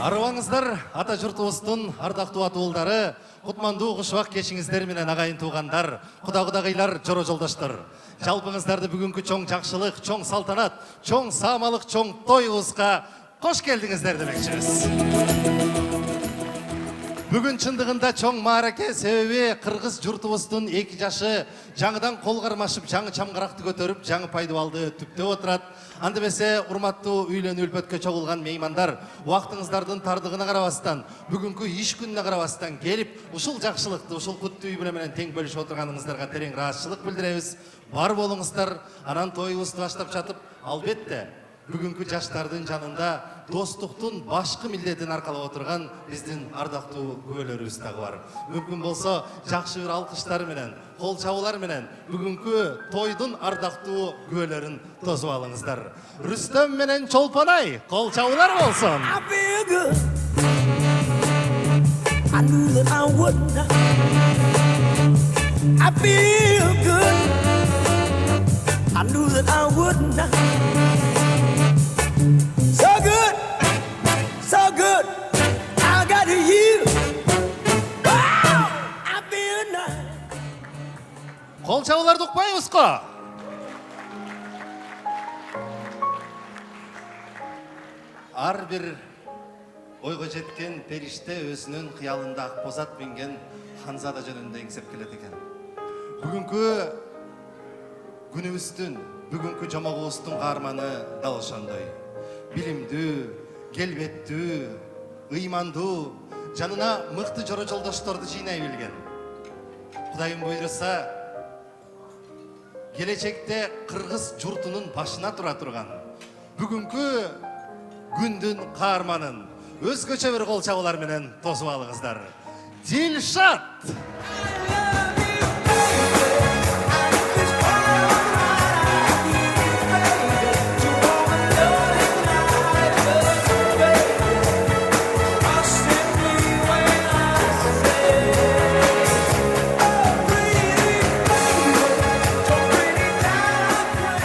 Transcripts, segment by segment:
Арыбаңыздар, ата жұртыбыздың ардақтуу атуулдары, кутмандуу кушубак кешиңиздер менен агайын туугандар, кудагыйлар, жоро жолдоштор. Жалпыңыздарды бүгүнкү чоң жакшылык, чоң салтанат, чоң саамалык, чоң тоюбузга кош келдиңиздер демекчибиз. Бүгүн чындыгында чоң маараке себеби кыргыз журтубуздун 2 жашы жаңыдан кол кармашып, жаңы чамгаракты көтөрүп, жаңы пайдыбалды түптөп отурат. Анда эмесе урматтуу үйлөнүү үлпөткө чогулган меймандар, убактыңыздардын тардыгына карабастан, бүгүнкү иш күнүнө карабастан келип, ушул жакшылыкты, ушул куттуу үй бүлө менен тең бөлүшүп отурганыңыздарга терең ыраазычылык билдиребиз. Бар болуңуздар, анан тоюбузду баштап жатып, албетте бүгүнкү жаштардын жанында достуктун башкы милдетин аркалап отурган биздин ардактуу күбөлөрүбүз дагы бар. Мүмкүн болсо жакшы бир алкыштар менен, кол чабуулар менен бүгүнкү тойдун ардактуу күбөлөрүн тосуп алыңыздар. Рүстөм менен Чолпонай, кол чабуулар болсун. So good, I got you. Wow, I feel nice. Кол чабууларды укпайбызго? Ар бир ойго жеткен периште өзүнүн кыялында акбозат минген ханзада жөнүндө эңсеп келет экен. Бүгүнкү күнүбүздүн, бүгүнкү жомогубуздун каарманы дал ошондой. Билимдүү, келбеттүү, ыймандуу, жанына мыкты жоро жолдошторду жыйнай билген. Кудайым буйруса, келечекте кыргыз журтунун башына тура турган бүгүнкү күндүн каарманын өзгөчө бир кол чабуулар менен тосуп алыңыздар. Дилшат!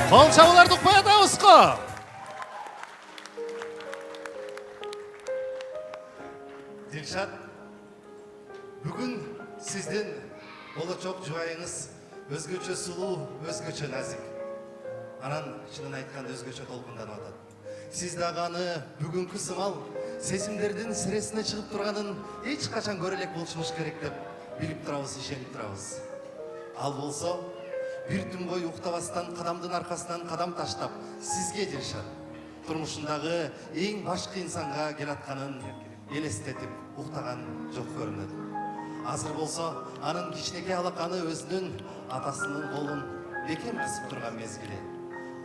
Кол чабууларды укпай атабызго? Дилшат, бүгүн сиздин болочок жубайыңыз өзгөчө сулуу, өзгөчө назик. Анан чынын айтканда өзгөчө толкунданып атат. Сиз дагы аны бүгүнкү сымал сезимдердин сиресине чыгып турганын эч качан көрө элек болушуңуз керек деп билип турабыз, ишенип турабыз. Ал болсо бир түн бою уктабастан кадамдын аркасынан кадам таштап, сизге Дилшат турмушундагы эң башкы инсанга келатканын элестетип уктаган жок көрүнөт. Азыр болсо анын кичинекей алаканы өзүнүн атасынын колун бекем кысып турган мезгили.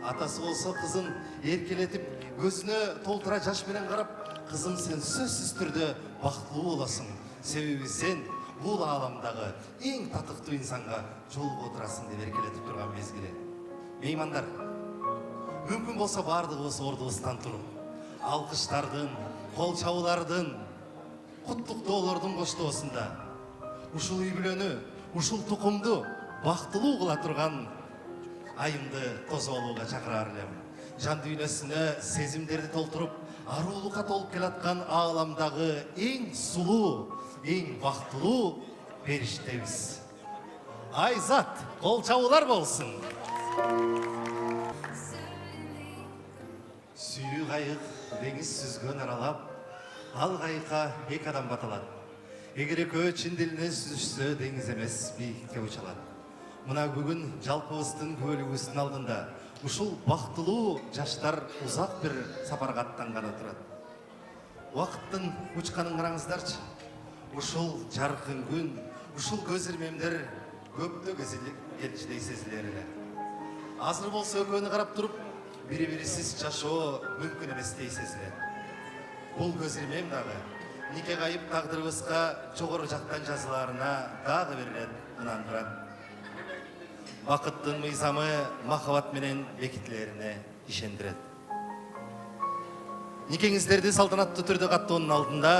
Атасы болсо кызын эркелетип, көзүнө толтура жаш менен карап, кызым сен сөзсүз түрдө бактылуу болосуң. Себеби сен бул ааламдагы эң татыктуу инсанга жолугуп отурасың деп эркелетип турган мезгили. Меймандар, мүмкүн болсо бардыгыбыз ордубуздан туруп, алкыштардын, кол чабуулардын, куттуктоолордун коштоосунда ушул үй бүлөнү, ушул тукумду бактылуу кыла турган айымды тосуп алууга чакырар элем. Жан дүйнөсүнө сезимдерди толтуруп, аруулукка толуп келаткан ааламдагы эң сулуу, эң бактылуу периштебиз. Айзат, кол чабуулар болсун. Сүйүү кайык деңиз сүзгөн аралап, ал кайыкка 2 адам баталат. Эгер экөө чын дилине сүзүшсө, деңиз эмес, бийикке учалат. Мына бүгүн жалпыбыздын күбөлүгүбүздүн алдында ушул бактылуу жаштар узак бир сапарга аттанганы турат. Убакыттын учканын караңыздарчы. Ушул жаркын күн, ушул көз ирмемдер көптө келчидей сезилер эле. Азыр болсо экөөнү карап туруп, бири-бирисиз жашоо мүмкүн эместей сезилет. Бул көз ирмем дагы нике кайып тагдырыбызга жогору жактан жазыларына дагы бир ирет ынандырат. Бакыттын мыйзамы махабат менен бекитилерине ишендирет. Никеңиздерди салтанаттуу түрдө каттоонун алдында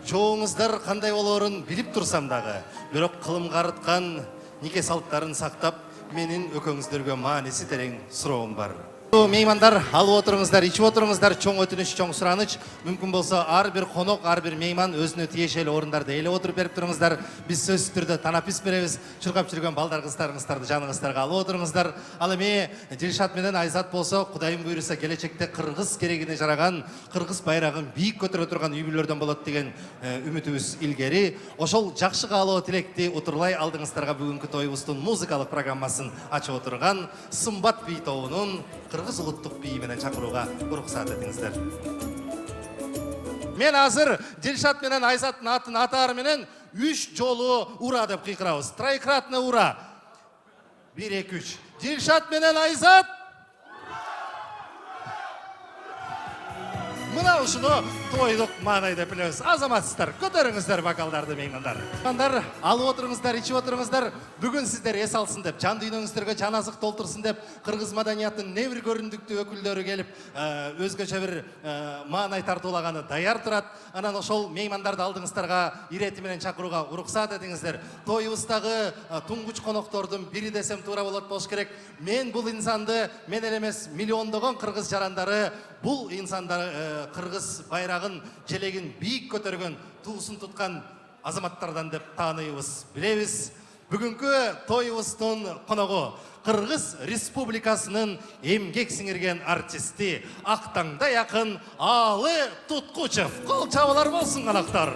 чоңуңуздар кандай болоорун билип турсам дагы, бирок кылымга арыткан нике салттарын сактап, менин экөөңүздөргө мааниси терең суроом бар. Меймандар, алып отырыңыздар, ичип отырыңыздар, чоң өтүнүч, чоң сураныч. Мүмкүн болсо ар бир конок, ар бир мейман өзүнө тиешелүү орундарды ээлеп отуруп берип туруңуздар. Биз сөзсүз түрдө танапис беребиз. Чуркап жүргөн балдар, кыздарыңыздарды жаныңыздарга алып отуруңуздар. Ал эми Дилшат менен Айзат болсо, Кудайым буйруса келечекте кыргыз керегине жараган, кыргыз байрагын бийик көтөрө турган үй бүлөлөрдөн болот деген үмүтүбүз илгери. Ошол жакшы каалоо тилекти утурлай алдыңыздарга бүгүнкү тоюбуздун музыкалык программасын ачып отурган Сымбат бий тобунун кыргыз улуттук бии менен чакырууга уруксат этиңиздер. Мен азыр Дилшат менен Айзаттын атын атаары менен 3 жолу ура деп кыйкырабыз. Троекратный ура. 1 2 3. Дилшат менен Айзат. Мына ушуну тойлук маанай деп билебиз. Азаматсыздар, көтөрүңүздөр вокалдарды меймандар. Меймандар, алып отуруңуздар, ичип отуруңуздар. Бүгүн сиздер эс алсын деп, жан дүйнөңүздөргө жан азык толтурсун деп, кыргыз маданиятынын не бир көрүндүктүү өкүлдөрү келип, өзгөчө бир маанай тартуулаганы даяр турат. Анан ошол меймандарды алдыңыздарга ирети менен чакырууга уруксат этиңиздер. Тоюбуздагы туңгуч коноктордун бири десем туура болот болуш керек. Мен бул инсанды, мен эле эмес, миллиондогон кыргыз жарандары бул инсандар кыргыз байрагын, желегин бийик көтөргөн, туусун туткан азаматтардан деп тааныйбыз, билебиз. Бүгүнкү тоюбуздун коногу Кыргыз Республикасынын эмгек сиңирген артисти, Актаңда якын Алы Туткучев. Кол чабуулар болсун коноктор.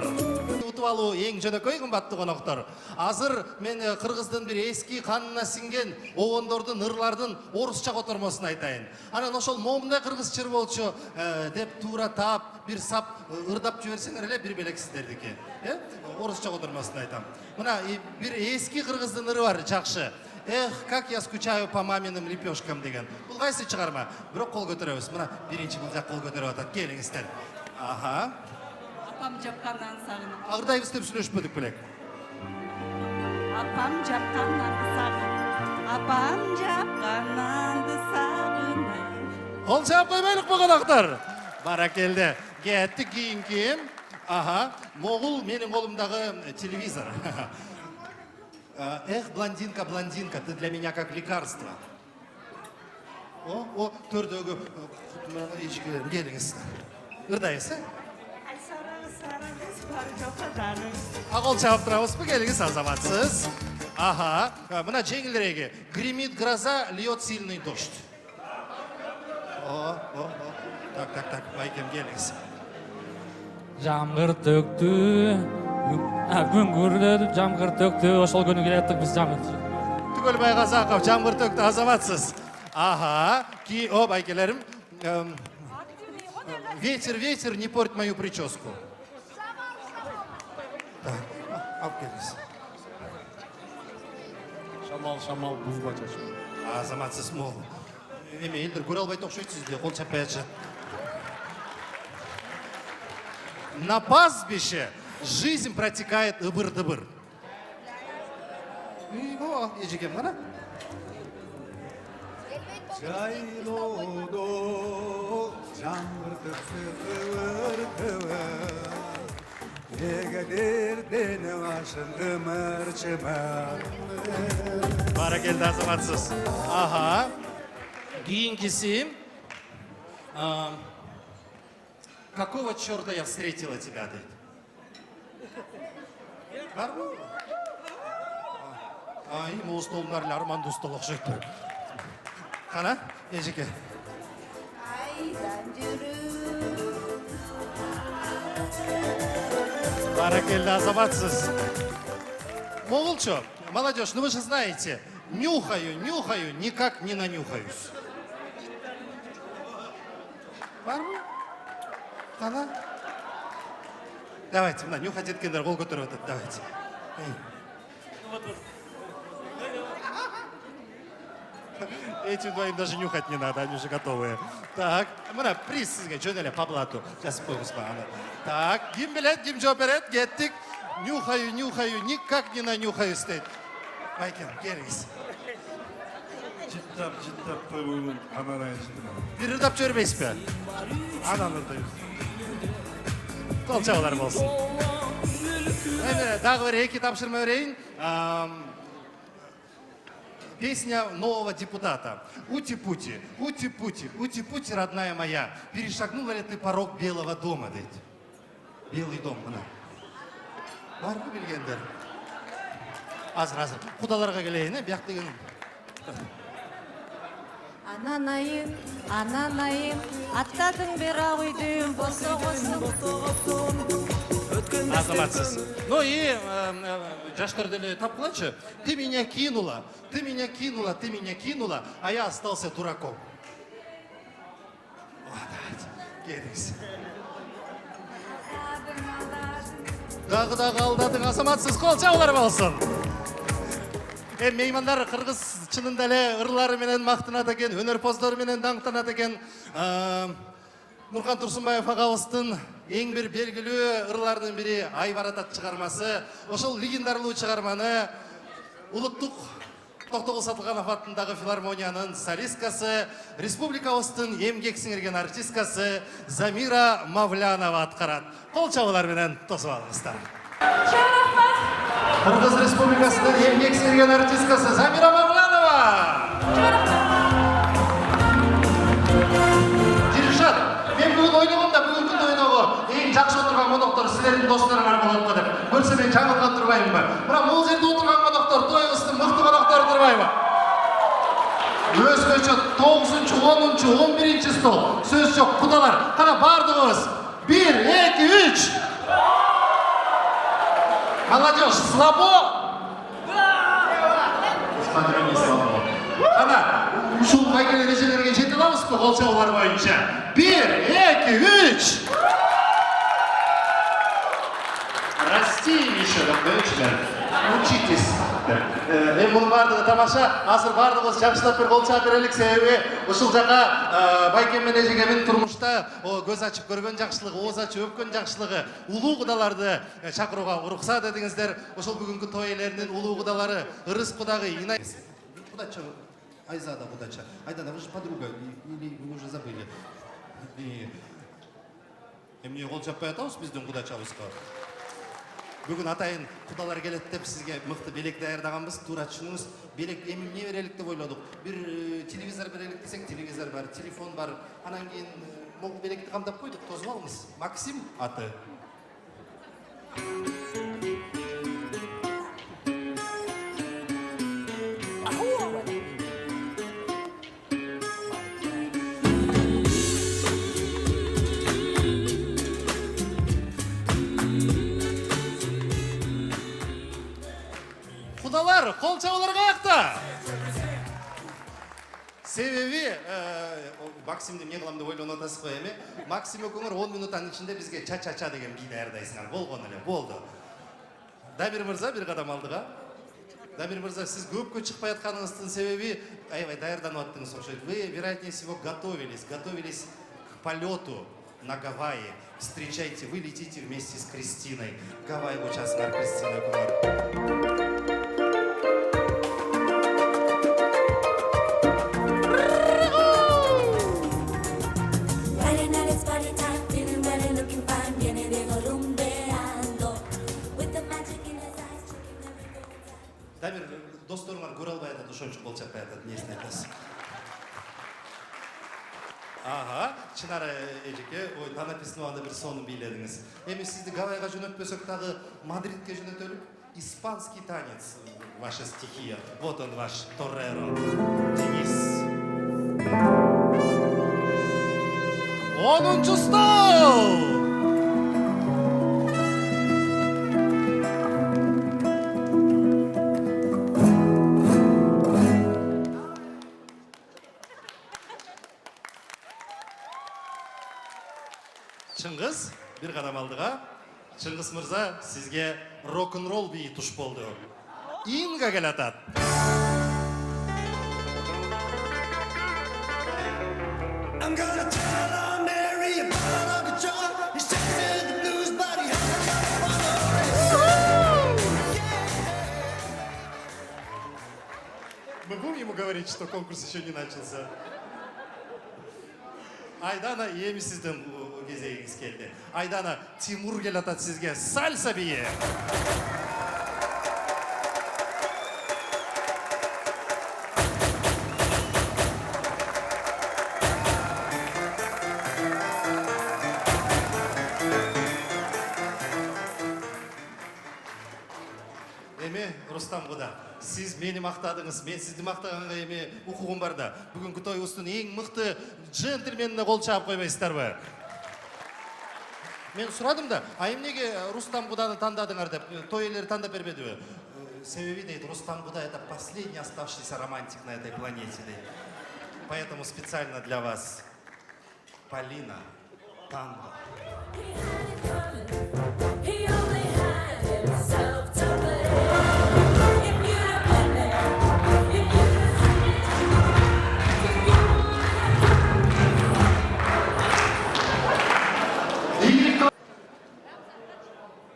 Утуп алуу эң жөнөкөй кымбаттуу коноктор. Азыр мен кыргыздын бир эски канына сиңген обондордун, ырлардын орусча котормосун айтайын. Анан ошол момундай кыргыз чыр болчу деп туура таап, бир сап ырдап жиберсеңер эле бир белек сиздердики. Орусча котормосун айтам. Мына бир эски кыргыздын ыры бар, жакшы. Эх, как я скучаю по маминым лепешкам деген. Бул кайсы чыгарма? Бирок кол көтөрөбүз. Мына биринчи бул жак кол көтөрүп атат. Келиңиздер. Аха. Апам жапкандан сагынып. Ырдайбыз деп сүйлөшпөдүк белек. Апам жапкандан сагынып. Апам жапкандан сагынып. Кол чаап койбойлукпу коноктор? Баракелде. Кеттик кийинки. Аха. Могул менин колумдагы телевизор. Эх, блондинка, блондинка, ты для меня как лекарство. О, төрдөгү ичкилер, келиңиз. Ырдайсыз, Ай сараңыз бар жокко жарыңыз. Кол чаап турабызбы, келиңиз, азаматсыз. Аха, мына жеңилиреги. Гремит гроза, льет сильный дождь. Так, байкем, келиңиз. Жамгыр төктү, күн күрдөдү, жамгыр төктү, ошол күнү келеттик биз жамгыр. Түгөлбай Казаков, жамгыр төктү, азаматсыз. Аха, байкелерим. Ветер, не порть мою прическу. Так, алып келиңиз. Шамал, бузба чачу. Азаматсыз мол. Эме элдер көрө албайт окшойсуз де, кол чаппай атышат. На пастбище жизнь протекает ыбыр-дыбыр. О, ежекем, мана. Жайлоодо жаңгыр кыбыр-кыбыр, эгедер дене башын ымыр-чымыр. Баракелде, азаматсыз. Аха. Кийинкиси. Какого черта я встретила тебя, дейт? Барбы? Ай, могу столдар эле армандуу стол окшойт. Кана, эжеке. Айдан жүрүп. Баракелде, азаматсыз. Могулчу, молодежь, ну вы же знаете, нюхаю, никак не нанюхаюсь. Барбы? Кана? Давайте, мына нюхать эткендер кол көтөрүп атат, давайте. Этим двоим даже нюхать не надо, они уже готовые. Так, мына приз сизге жөн эле по блату. Жазып коюңуз мага. Так, ким билет, ким жооп берет? Кеттик. Нюхаю, никак не нанюхаюсь дейт. Байкем, келиңиз. Жыттап койгонун анан Бир ырдап жибербейсизби? Анан ырдайбыз. Кол чабуулар болсун. Эми дагы бир эки тапшырма берейин. Песня нового депутата. Ути-пути, ути-пути, ути-пути, родная моя. Перешагнула ли ты порог Белого дома, дейді. Белый дом, мына. Бар ма білгендер? Азыр. Құдаларға келейін, бияқ деген. Ананайым, аттадың бер ақ үйден босоғысын. Азаматсыз. Ну и жаштарды тапқыланшы. Ты меня кинула, а я остался дураком. Келіңіз. Дағы алдадың, азаматсыз қол жаулар болсын. Меймандар қырғыз чынында эле ырлары менен мактанат экен, өнөрпоздору менен даңктанат экен. Нурхан Турсунбаев агабыздын эң бир белгилүү ырлардын бири Айбар ата чыгармасы. Ошол легендарлуу чыгарманы улуттук Токтогул Сатылганов атындагы филармониянын солисткасы, республикабыздын эмгек сиңирген артисткасы Замира Мавлянова аткарат. Кол чабуулар менен тосуп алыңыздар. Кыргыз Республикасынын эмгек сиңирген артисткасы Замира Мавлянова. Дирижер, мен бүгүн ойногомда бүгүнкү ойногу эң жакшы отурган коноктор силердин досторуңар болот деп. Көрсө мен жаңылган турбаймынбы? Мына бул жерде отурган коноктор тойубуздун мыкты коноктору турбайбы? Өзгөчө 9-10, 11 стол. Сөз жок, кудалар. Кана бардыгыбыз. 1, 2, 3. Молодежь, слабо? Смотрю, не слабо. Ана, ушул кайгеле эрежелерге жете алабызбы кол чабуулар боюнча? 1, 2, 3. Расти еще, да, учитесь. Мунун бардыгы тамаша, азыр бардыгыбыз жакшылап бир кол чаап берелик, себеби ушул жака Байкем менен Эжегемдин турмушта көз ачып көргөн жакшылыгы, ооз ачып өпкөн жакшылыгы, улуу кудаларды чакырууга уруксат этиңиздер. Ошол бүгүнкү той ээлеринин улуу кудалары Ырыс кудагы Инай. Кудача, Айзада кудача. Айдана, вы же подруга, или вы уже забыли? Эмне кол чаппай атабыз биздин кудачабызга? Бүгін атайын құдалар келет деп сізге мықты белек даярдаганбыз. Тура түшүнүңүз. Белек эмне берелик деп ойлодук. Бир телевизор берелик десек, телевизор бар, телефон бар. Анан кийин могу белекти камдап койдук, тосуп алыңыз. Максим аты. Кудалар, кол чабуулар каякта? Себеби Максимди эмне кылам деп ойлонуп атасыз го эми? Максим экөөңөр 10 минуттан ичинде бизге ча-ча-ча деген бий даярдайсыңар. Болгон эле, болду. Дамир мырза бир кадам алдыга. Дамир мырза, сиз көпкө чыкпай атканыңыздын себеби аябай даярданып аттыңыз окшойт. Вы, вероятнее всего, готовились к полету на Гавайи. Встречайте, вы летите вместе с Кристиной. Гавайи участник Кристина Кумар. Дамир, досторуңар көрө албай атат, ошончо кол чаппай атат, эмнесин айтасыз? Ага, Чынара эжеке, ой, Танаписнованы бир сонун бийледиңиз. Эми сизди Гавайга жөнөтпөсөк дагы Мадридке жөнөтөлүк. Испанский танец, ваша стихия. Вот он ваш Торреро. Денис. 10-нчу стол! Чыңгыз, бир кадам алдыга. Чыңгыз мырза, сизге рок-н-ролл бийи туш болду. Инга келатат. I'm gonna tell her Mary about a joy. He said the blues, but he Мы будем ему говорить, что конкурс еще не начался? Айдана, эми сиздин кезегиңиз келди. Айдана, Тимур келатат сизге сальса бийи. эми Рустам Куда. Сиз мени мактадыңыз, мен сизди мактаганга эми укугум бар да. Бүгүнкү тоюбуздун эң мыкты джентльменине кол чаап койбойсуздарбы? Мен сурадым да, а эмнеге Рустам Куданы тандадыңар деп, той элери тандап бербедиби? Себеби дейт, Рустам Куда это последний оставшийся романтик на этой планете дейт. Поэтому специально для вас Полина Танго. He only had himself to blame. If you don't believe, if you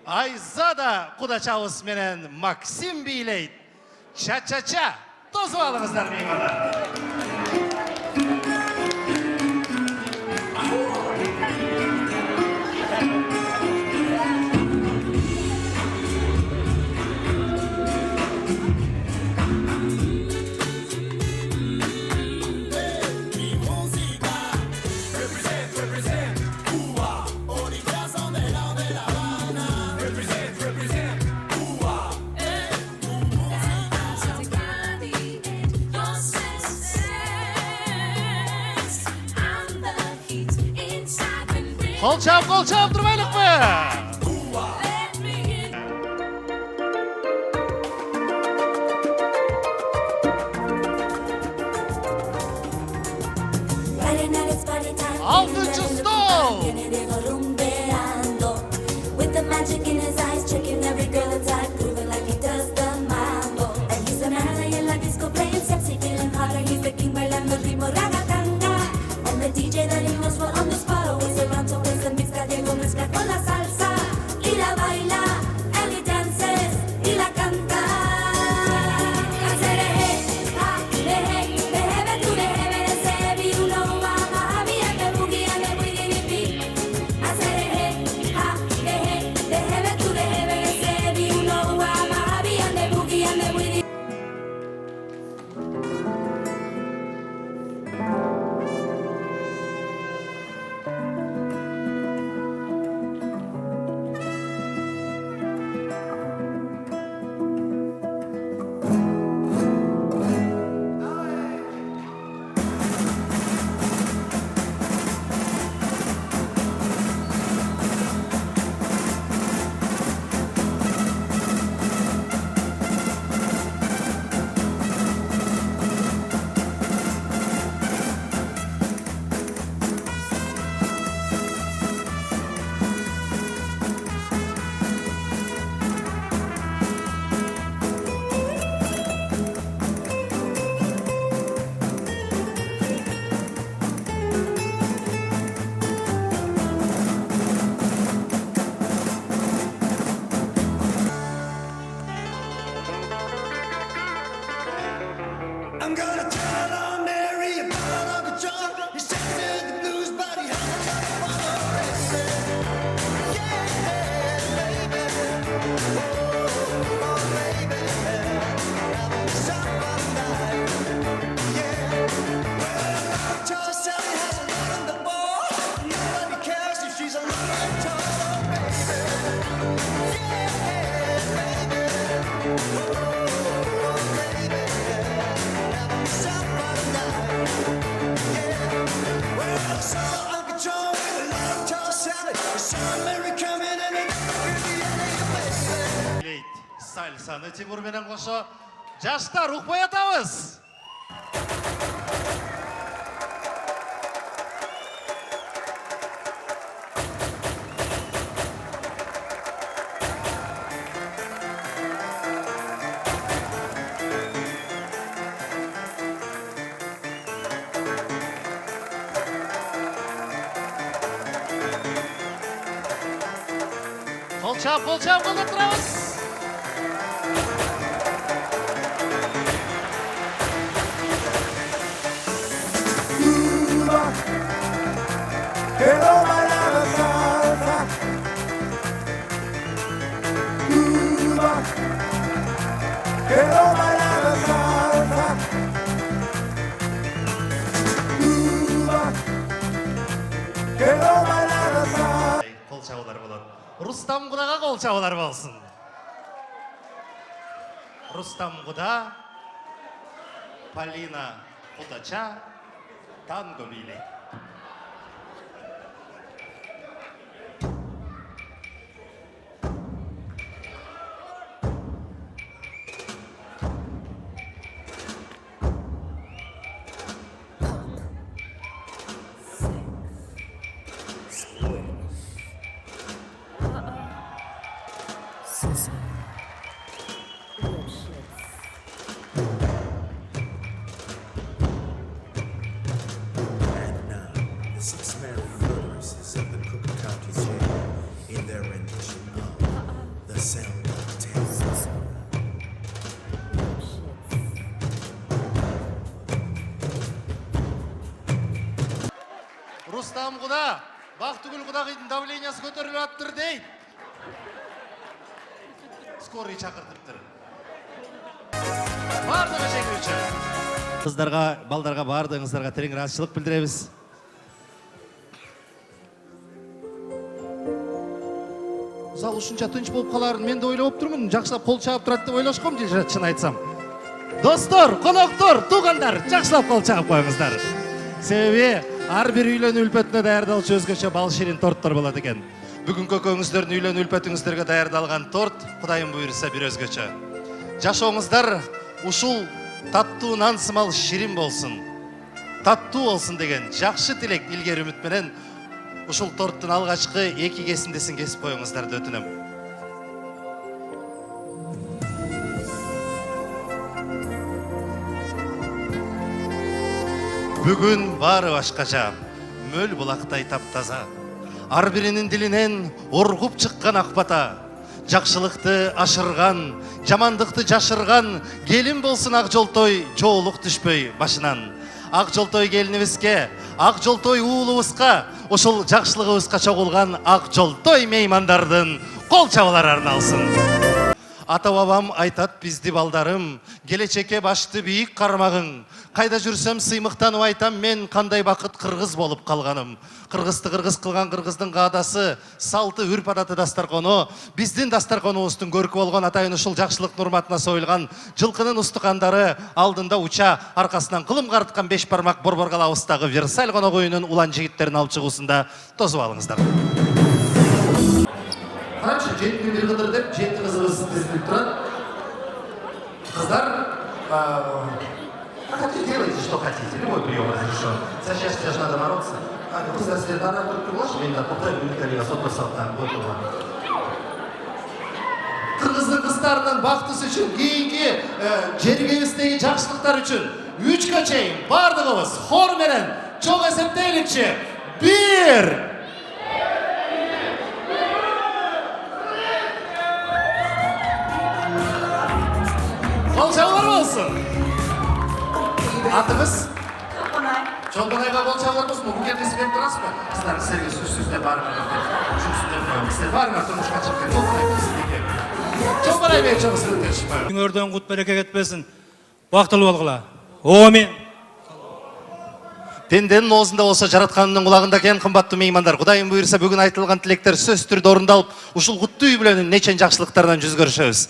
Айзада Кудачабыз менен Максим бийлейт. Ча-ча-ча. Тосуп алыңыздар меймандар. your senses, I'm the heat inside when we Кол чаап турбайлыкпы? let me in. Friday night it's party time. Altıncı stol. With the magic in his eyes, tricking every girl inside, grooving like he does the mambo. And he's a man in la disco playing sexy, feeling hotter. He's the king bailando el ritmo ragatanga. And the DJ that he knows for on the spot always around to raise the mix that they go mezclar con la salsa. Y la baila, and he dances, y la canta. Hacer hey, ha, hey, behebe tu behebe de sebi uno wa mahavi and the boogie and the boogie beat. Hacer hey, ha, hey, behebe tu behebe de sebi uno wa mahavi and the boogie and the boogie. I'm gonna tell on Mary about Uncle John. He says the blues, but he has got a follow, baby. Yeah, baby. Oh, baby. Summer night. Yeah. Well, Charles Sally has a lot on the ball. Nobody cares if she's a little tall, baby. Yeah, baby. Oh, baby. Summer night. Yeah. Well, I saw Uncle John with a little tall Sally. I saw Mary coming and it could be any baby. Бийлейт. Сальсаны Тимур менен кошо жаштар укпай атабыз. Кол чаап кылып турабыз. Quiero bailar la salsa. Cuba. Quiero bailar la salsa. Cuba. Quiero bailar la salsa. Кол чабуулар болот. Рустам Кудага кол чабуулар болсун. Рустам Құда, Полина Құдача, танго билейді. And now, the 6 married murderesses of the Cook County Jail in their rendition of The Cell Block Tales. Рустам Құда, Бақтыгүл Құдағидың давлениясы көтеріліп аттыр дейді. Скорый шақыртыптыр. Бардығы жеңуші. Қыздарға, балдарға бардыңыздарға терең разышылық білдіреміз. Зал ушунча тынч болып қаларын мен де ойлап тұрмын. Жақсылап қол чағып тұрады деп ойлашқом дейші, шын айтсам. Достар, қонақтар, туғандар, жақсылап қол чағып қойыңыздар. Себебі, ар бір үйлен үлпетіне даярдалшы өзгөчө бал ширин торттар болады екен. Бүгін көкөңіздердің үйлен үлпетіңіздерге даярдалған торт, Құдайым бұйырса бір өзгөчө. Жашоңыздар ушул таттуу нан сымал ширин болсын. Таттуу болсын деген жақшы тілек илгери үміт менен ушул торттун алгачкы 2 кесиндесин кесип коюңуздарды өтүнөм. Бүгін бары башкача, мөл булактай таптаза. Ар биринин дилинен оргуп чыккан акбата. Жакшылыкты ашырган, жамандыкты жашырган, келин болсун ак жолтой, жоолук түшпөй башынан. Ак жолтой келинибизге, ак жолтой уулубузга, ошол жакшылыгыбызга чогулган ак жолтой меймандардын кол чабалары арналсын. Ата бабам айтат бизди балдарым, келечекке башты бийик кармагың. Кайда жүрсөм сыймыктанып айтам мен кандай бакыт кыргыз болуп калганым. Кыргызды кыргыз кылган кыргыздын каадасы, салты, үрп адаты дастаркону, биздин дастарконубуздун көркү болгон атайын ушул жакшылык нурматына союлган жылкынын устукандары алдында уча, аркасынан кылым карыткан 5 бармак борборгал абыстагы Версаль конок үйүнүн улан жигиттерин алып чыгуусунда тосуп алыңыздар. Карачы, жети бир кыдыр деп, жети кызыбыз тизилип турат. Кыздар, хотите, делайте, что хотите, любой прием разрешен. За счастье даже надо бороться. Кыздар, сіздерді ана тұрып тұрмашы, мен да тоқтай бүліктерге сот басалықтан қойдырған. Кыргыздын кыздарынын бактысы үчүн, кийинки жергебиздеги жакшылыктар үчүн 3-кө чейин бардыгыбыз хор менен чоң эсептейликчи. 1 Кол чабалар болсын. Атыңыз? Чолпонайға кол чабалар болсын. Бұл жерде себеп тұрасыз ба? Қыздар, сіздерге сөз-сөзде барыңдар. Жұмысында қойыңыз. Сіздер барыңдар, тұрмышқа шығып Чолпонай болсын. Чолпонай бейт жұмысын өтешіп. Өңірден құт береке кетпесін. Бақтылы болғыла. Омен. Пенденің оозунда болса жаратканымдын кулагында экен, кымбаттуу меймандар. Кудайым буйрса бүгүн айтылган тилектер сөз түрдө орундалып, ушул куттуу үй бүлөнүн нечен жакшылыктарынан жүз көрүшөбүз.